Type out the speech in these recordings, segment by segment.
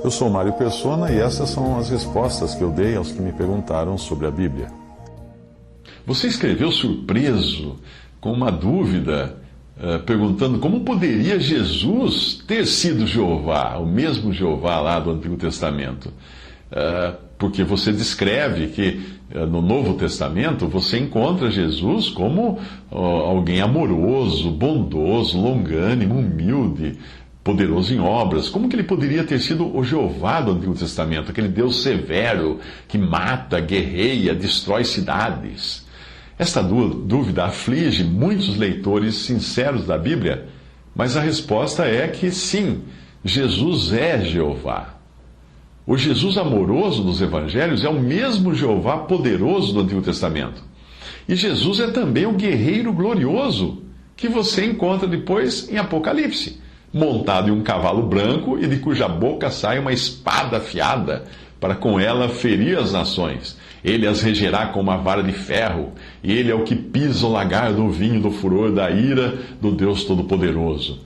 Eu sou Mário Persona e essas são as respostas que eu dei aos que me perguntaram sobre a Bíblia. Você escreveu surpreso, com uma dúvida, perguntando como poderia Jesus ter sido Jeová, o mesmo Jeová lá do Antigo Testamento. Porque você descreve que no Novo Testamento você encontra Jesus como alguém amoroso, bondoso, longânimo, humilde, poderoso em obras. Como que ele poderia ter sido o Jeová do Antigo Testamento, aquele Deus severo que mata, guerreia, destrói cidades? Esta dúvida aflige muitos leitores sinceros da Bíblia, mas a resposta é que sim, Jesus é Jeová. O Jesus amoroso dos Evangelhos é o mesmo Jeová poderoso do Antigo Testamento. E Jesus é também o guerreiro glorioso que você encontra depois em Apocalipse, montado em um cavalo branco e de cuja boca sai uma espada afiada, para com ela ferir as nações. Ele as regerá com uma vara de ferro, e ele é o que pisa o lagar do vinho do furor da ira do Deus Todo-Poderoso.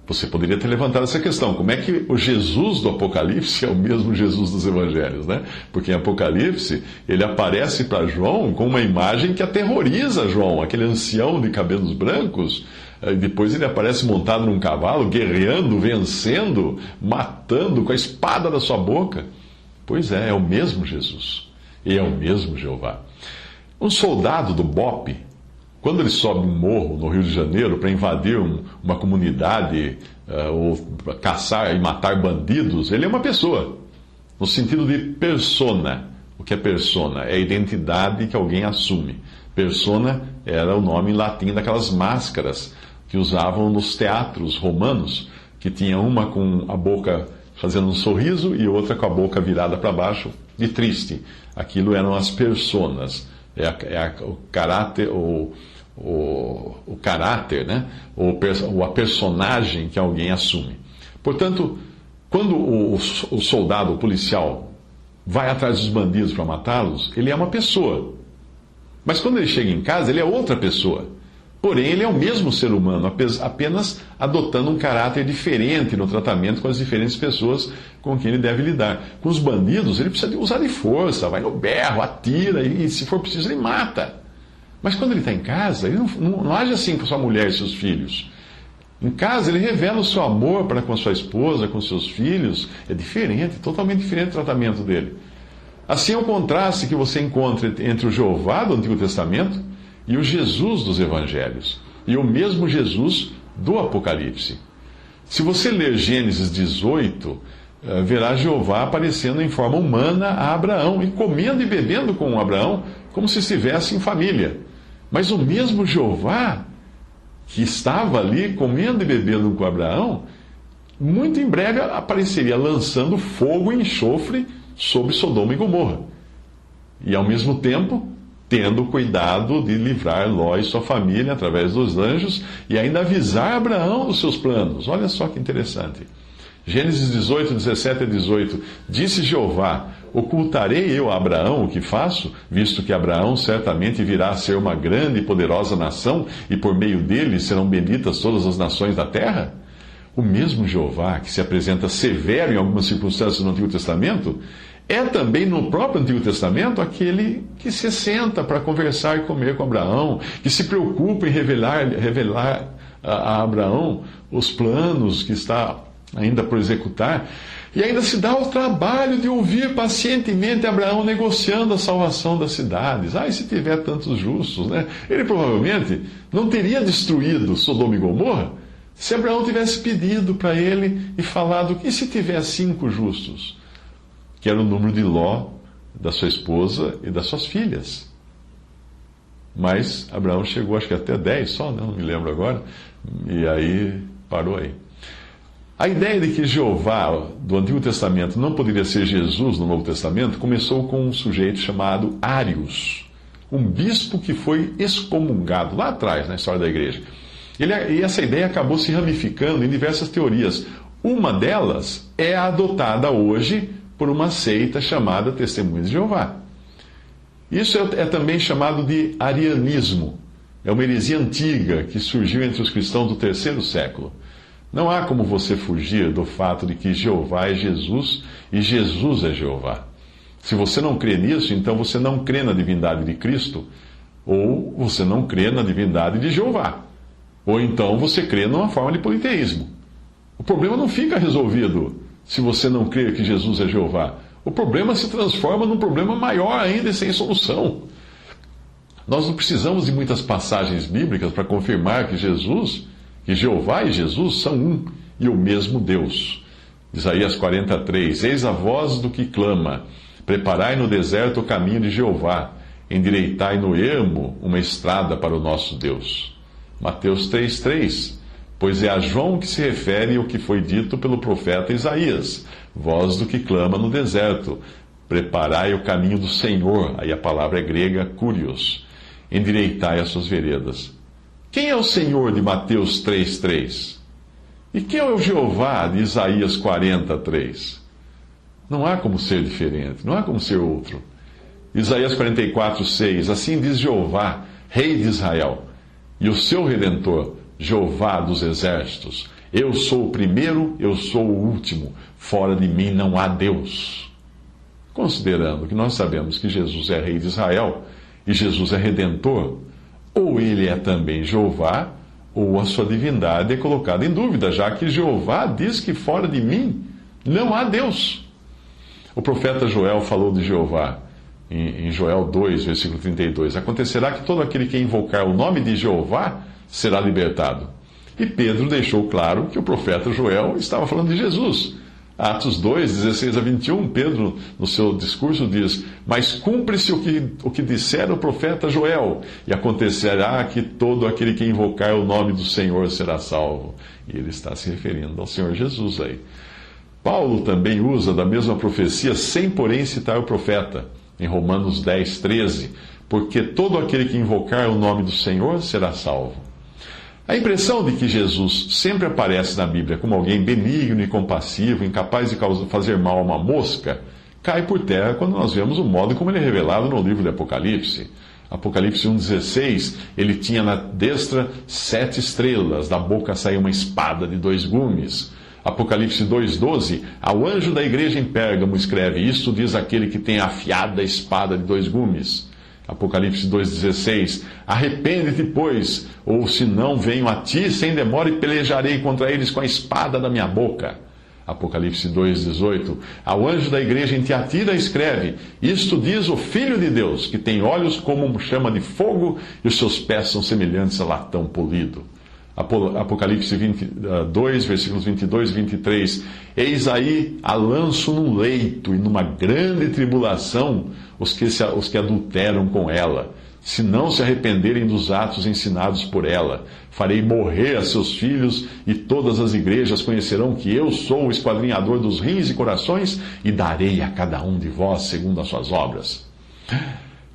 Você poderia ter levantado essa questão: como é que o Jesus do Apocalipse é o mesmo Jesus dos Evangelhos, né? Porque em Apocalipse ele aparece para João com uma imagem que aterroriza João, aquele ancião de cabelos brancos. E depois ele aparece montado num cavalo, guerreando, vencendo, matando com a espada da sua boca. Pois é o mesmo Jesus. E é o mesmo Jeová. Um soldado do BOPE, quando ele sobe um morro no Rio de Janeiro para invadir uma comunidade, ou para caçar e matar bandidos, ele é uma pessoa, no sentido de persona. O que é persona? É a identidade que alguém assume. Persona era o nome em latim daquelas máscaras que usavam nos teatros romanos, que tinha uma com a boca fazendo um sorriso e outra com a boca virada para baixo, de triste. Aquilo eram as personas. O caráter, o caráter, né? Ou a personagem que alguém assume. Portanto, quando o soldado, o policial, vai atrás dos bandidos para matá-los, ele é uma pessoa. Mas quando ele chega em casa, ele é outra pessoa. Porém, ele é o mesmo ser humano, apenas adotando um caráter diferente no tratamento com as diferentes pessoas com quem ele deve lidar. Com os bandidos, ele precisa usar de força, vai no berro, atira e, se for preciso, ele mata. Mas quando ele está em casa, ele não age assim com sua mulher e seus filhos. Em casa, ele revela o seu amor para com sua esposa, com seus filhos. É diferente, totalmente diferente o tratamento dele. Assim é o contraste que você encontra entre o Jeová do Antigo Testamento e o Jesus dos Evangelhos, e o mesmo Jesus do Apocalipse. Se você ler Gênesis 18, verá Jeová aparecendo em forma humana a Abraão, e comendo e bebendo com Abraão, como se estivesse em família. Mas o mesmo Jeová, que estava ali comendo e bebendo com Abraão, muito em breve apareceria lançando fogo e enxofre sobre Sodoma e Gomorra. E ao mesmo tempo, tendo cuidado de livrar Ló e sua família através dos anjos e ainda avisar Abraão dos seus planos. Olha só que interessante. Gênesis 18, 17 a 18. Disse Jeová: ocultarei eu a Abraão o que faço, visto que Abraão certamente virá a ser uma grande e poderosa nação, e por meio dele serão benditas todas as nações da terra? O mesmo Jeová, que se apresenta severo em algumas circunstâncias no Antigo Testamento, é também no próprio Antigo Testamento aquele que se senta para conversar e comer com Abraão, que se preocupa em revelar a Abraão os planos que está ainda por executar, e ainda se dá o trabalho de ouvir pacientemente Abraão negociando a salvação das cidades. E se tiver tantos justos, né? Ele provavelmente não teria destruído Sodoma e Gomorra se Abraão tivesse pedido para ele e falado: e se tiver 5 justos? Que era o número de Ló, da sua esposa e das suas filhas. Mas Abraão chegou, acho que até 10 só, não me lembro agora, e aí parou aí. A ideia de que Jeová do Antigo Testamento não poderia ser Jesus no Novo Testamento começou com um sujeito chamado Arius, um bispo que foi excomungado lá atrás, na história da igreja. E essa ideia acabou se ramificando em diversas teorias. Uma delas é adotada hoje por uma seita chamada Testemunhas de Jeová. Isso é também chamado de arianismo. É uma heresia antiga que surgiu entre os cristãos do 3º século. Não há como você fugir do fato de que Jeová é Jesus e Jesus é Jeová. Se você não crê nisso, então você não crê na divindade de Cristo, ou você não crê na divindade de Jeová. Ou então você crê numa forma de politeísmo. O problema não fica resolvido se você não crê que Jesus é Jeová. O problema se transforma num problema maior ainda e sem solução. Nós não precisamos de muitas passagens bíblicas para confirmar que Jeová e Jesus são um e o mesmo Deus. Isaías 43, eis a voz do que clama, preparai no deserto o caminho de Jeová, endireitai no ermo uma estrada para o nosso Deus. Mateus 3,3, pois é a João que se refere o que foi dito pelo profeta Isaías, voz do que clama no deserto, preparai o caminho do Senhor, aí a palavra é grega, kurios, endireitai as suas veredas. Quem é o Senhor de Mateus 3,3? E quem é o Jeová de Isaías 40,3? Não há como ser diferente, não há como ser outro. Isaías 44,6, assim diz Jeová, Rei de Israel, e o seu Redentor, Jeová dos exércitos. Eu sou o primeiro, eu sou o último, fora de mim não há Deus. Considerando que nós sabemos que Jesus é Rei de Israel e Jesus é Redentor, ou ele é também Jeová, ou a sua divindade é colocada em dúvida, já que Jeová diz que fora de mim não há Deus. O profeta Joel falou de Jeová em Joel 2, versículo 32. Acontecerá que todo aquele que invocar o nome de Jeová será libertado. E Pedro deixou claro que o profeta Joel estava falando de Jesus. Atos 2, 16 a 21, Pedro, no seu discurso, diz: mas cumpre-se o que dissera o profeta Joel, e acontecerá que todo aquele que invocar o nome do Senhor será salvo. E ele está se referindo ao Senhor Jesus aí. Paulo também usa da mesma profecia, sem porém citar o profeta, em Romanos 10, 13, porque todo aquele que invocar o nome do Senhor será salvo. A impressão de que Jesus sempre aparece na Bíblia como alguém benigno e compassivo, incapaz de fazer mal a uma mosca, cai por terra quando nós vemos o modo como ele é revelado no livro de Apocalipse. Apocalipse 1,16, ele tinha na destra 7 estrelas, da boca saiu uma espada de 2 gumes. Apocalipse 2,12, ao anjo da igreja em Pérgamo escreve: isto diz aquele que tem a afiada espada de 2 gumes. Apocalipse 2,16, arrepende-te, pois, ou se não venho a ti sem demora e pelejarei contra eles com a espada da minha boca. Apocalipse 2,18, ao anjo da igreja em Tiatira escreve: isto diz o Filho de Deus, que tem olhos como chama de fogo e os seus pés são semelhantes a latão polido. Apocalipse 2, versículos 22 e 23. Eis aí a lanço num leito e numa grande tribulação os que adulteram com ela, se não se arrependerem dos atos ensinados por ela. Farei morrer a seus filhos, e todas as igrejas conhecerão que eu sou o esquadrinhador dos rins e corações, e darei a cada um de vós segundo as suas obras.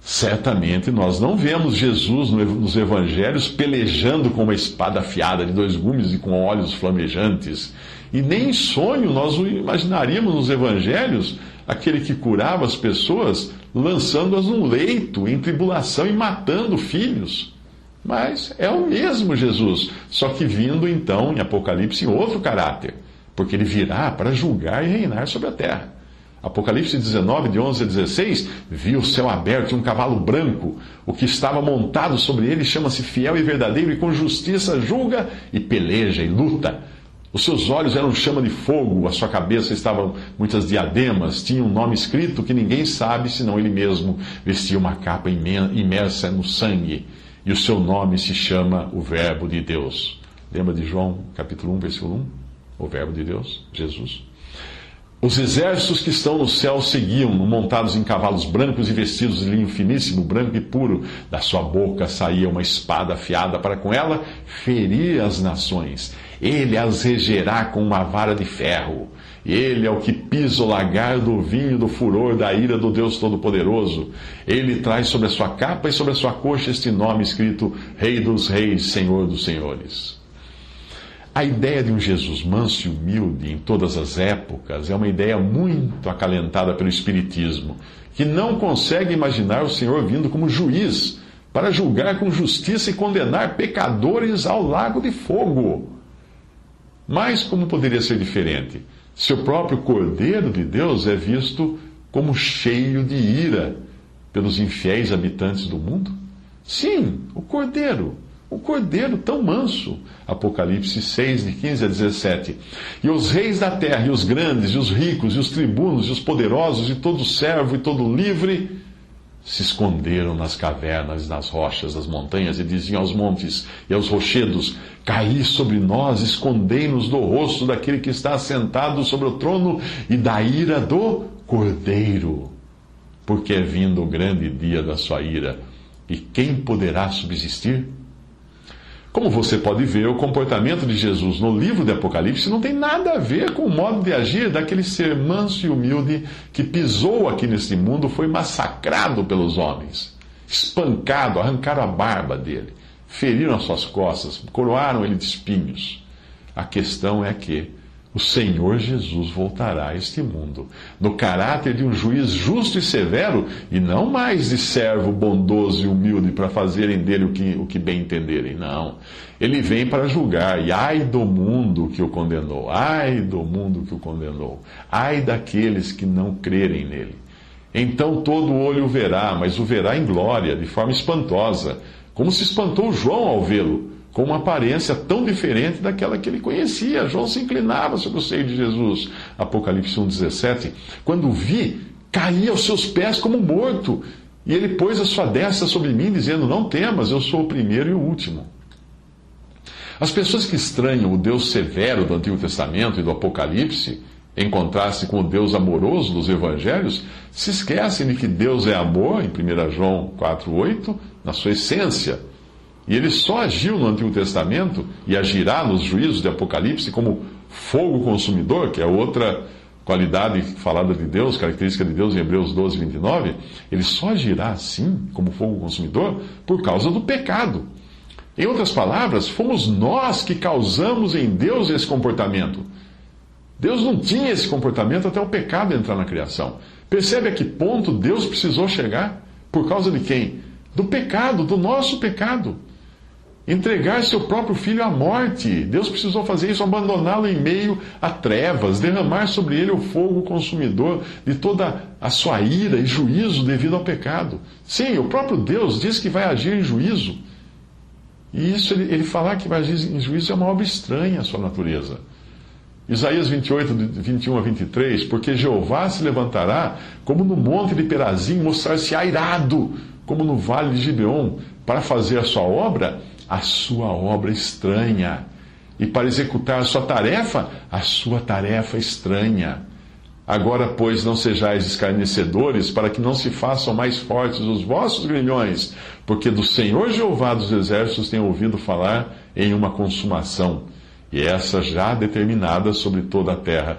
Certamente nós não vemos Jesus nos evangelhos pelejando com uma espada afiada de 2 gumes e com olhos flamejantes. E nem em sonho nós o imaginaríamos nos evangelhos aquele que curava as pessoas lançando-as num leito, em tribulação e matando filhos. Mas é o mesmo Jesus, só que vindo então em Apocalipse em outro caráter, porque ele virá para julgar e reinar sobre a terra. Apocalipse 19, de 11 a 16, viu o céu aberto e um cavalo branco. O que estava montado sobre ele chama-se Fiel e Verdadeiro, e com justiça julga e peleja e luta. Os seus olhos eram chama de fogo, a sua cabeça estavam muitas diademas, tinha um nome escrito que ninguém sabe, senão ele mesmo. Vestia uma capa imersa no sangue, e o seu nome se chama o Verbo de Deus. Lembra de João, capítulo 1, versículo 1? O Verbo de Deus, Jesus. Os exércitos que estão no céu seguiam, montados em cavalos brancos e vestidos de linho finíssimo, branco e puro. Da sua boca saía uma espada afiada para com ela ferir as nações. Ele as regerá com uma vara de ferro. Ele é o que pisa o lagar do vinho do furor da ira do Deus Todo-Poderoso. Ele traz sobre a sua capa e sobre a sua coxa este nome escrito: Rei dos Reis, Senhor dos Senhores. A ideia de um Jesus manso e humilde em todas as épocas é uma ideia muito acalentada pelo Espiritismo, que não consegue imaginar o Senhor vindo como juiz para julgar com justiça e condenar pecadores ao lago de fogo. Mas como poderia ser diferente? Seu próprio Cordeiro de Deus é visto como cheio de ira pelos infiéis habitantes do mundo? Sim, o Cordeiro tão manso. Apocalipse 6, de 15 a 17. E os reis da terra, e os grandes, e os ricos, e os tribunos, e os poderosos, e todo servo, e todo livre, se esconderam nas cavernas, nas rochas, das montanhas, e diziam aos montes e aos rochedos: caí sobre nós, escondei-nos do rosto daquele que está assentado sobre o trono e da ira do Cordeiro, porque é vindo o grande dia da sua ira, e quem poderá subsistir? Como você pode ver, o comportamento de Jesus no livro de Apocalipse não tem nada a ver com o modo de agir daquele ser manso e humilde que pisou aqui neste mundo, foi massacrado pelos homens, espancado, arrancaram a barba dele, feriram as suas costas, coroaram ele de espinhos. A questão é que o Senhor Jesus voltará a este mundo, no caráter de um juiz justo e severo, e não mais de servo bondoso e humilde para fazerem dele o que bem entenderem. Não. Ele vem para julgar, e ai do mundo que o condenou, ai do mundo que o condenou, ai daqueles que não crerem nele. Então todo olho o verá, mas o verá em glória, de forma espantosa, como se espantou João ao vê-lo, com uma aparência tão diferente daquela que ele conhecia. João se inclinava sobre o seio de Jesus. Apocalipse 1,17. Quando o vi, caí aos seus pés como morto. E ele pôs a sua destra sobre mim, dizendo: não temas, eu sou o primeiro e o último. As pessoas que estranham o Deus severo do Antigo Testamento e do Apocalipse, em contraste com o Deus amoroso dos Evangelhos, se esquecem de que Deus é amor, em 1 João 4,8, na sua essência. E ele só agiu no Antigo Testamento e agirá nos juízos de Apocalipse como fogo consumidor, que é outra qualidade falada de Deus, característica de Deus em Hebreus 12, 29. Ele só agirá assim, como fogo consumidor, por causa do pecado. Em outras palavras, fomos nós que causamos em Deus esse comportamento. Deus não tinha esse comportamento até o pecado entrar na criação. Percebe a que ponto Deus precisou chegar? Por causa de quem? Do pecado, do nosso pecado. Entregar seu próprio filho à morte. Deus precisou fazer isso, abandoná-lo em meio a trevas, derramar sobre ele o fogo consumidor de toda a sua ira e juízo devido ao pecado. Sim, o próprio Deus diz que vai agir em juízo. E isso, ele falar que vai agir em juízo é uma obra estranha à sua natureza. Isaías 28, de 21 a 23, porque Jeová se levantará como no monte de Perazim, mostrar-se-á irado, como no vale de Gibeon, para fazer a sua obra estranha, e para executar a sua tarefa estranha. Agora, pois, não sejais escarnecedores, para que não se façam mais fortes os vossos grilhões, porque do Senhor Jeová dos Exércitos tenho ouvido falar em uma consumação, e essa já determinada sobre toda a terra.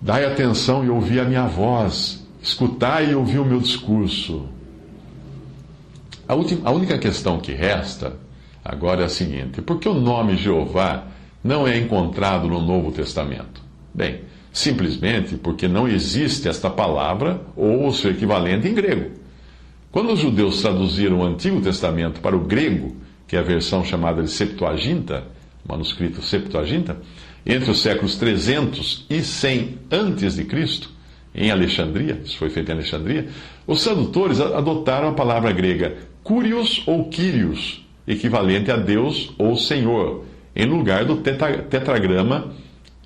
Dai atenção e ouvi a minha voz, escutai e ouvi o meu discurso. A única questão que resta agora é a seguinte: por que o nome Jeová não é encontrado no Novo Testamento? Bem, simplesmente porque não existe esta palavra ou o seu equivalente em grego. Quando os judeus traduziram o Antigo Testamento para o grego, que é a versão chamada de Septuaginta, manuscrito Septuaginta, entre os séculos 300 e 100 a.C., em Alexandria, isso foi feito em Alexandria, os tradutores adotaram a palavra grega Kyrios ou Kyrios, equivalente a Deus ou Senhor, em lugar do tetragrama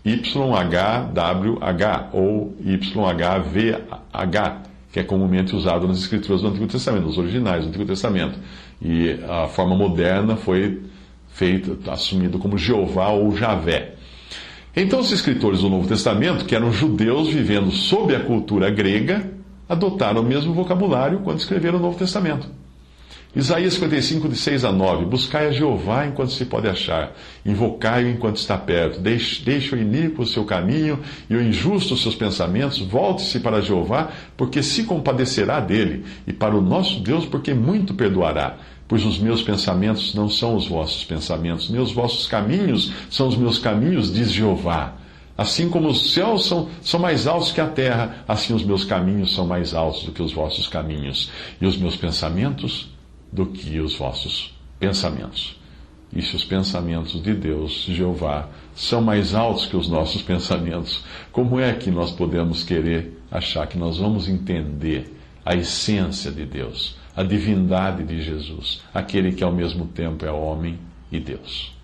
YHWH ou YHVH, que é comumente usado nas escrituras do Antigo Testamento, nos originais do Antigo Testamento. E a forma moderna foi assumido como Jeová ou Javé. Então os escritores do Novo Testamento, que eram judeus vivendo sob a cultura grega, adotaram o mesmo vocabulário quando escreveram o Novo Testamento. Isaías 55, de 6 a 9. Buscai a Jeová enquanto se pode achar, invocai-o enquanto está perto, deixe o iníquo o seu caminho e o injusto os seus pensamentos, volte-se para Jeová, porque se compadecerá dele, e para o nosso Deus, porque muito perdoará. Pois os meus pensamentos não são os vossos pensamentos, nem os vossos caminhos são os meus caminhos, diz Jeová. Assim como os céus são mais altos que a terra, assim os meus caminhos são mais altos do que os vossos caminhos, e os meus pensamentos do que os vossos pensamentos. E se os pensamentos de Deus, Jeová, são mais altos que os nossos pensamentos, como é que nós podemos querer achar que nós vamos entender a essência de Deus, a divindade de Jesus, aquele que ao mesmo tempo é homem e Deus?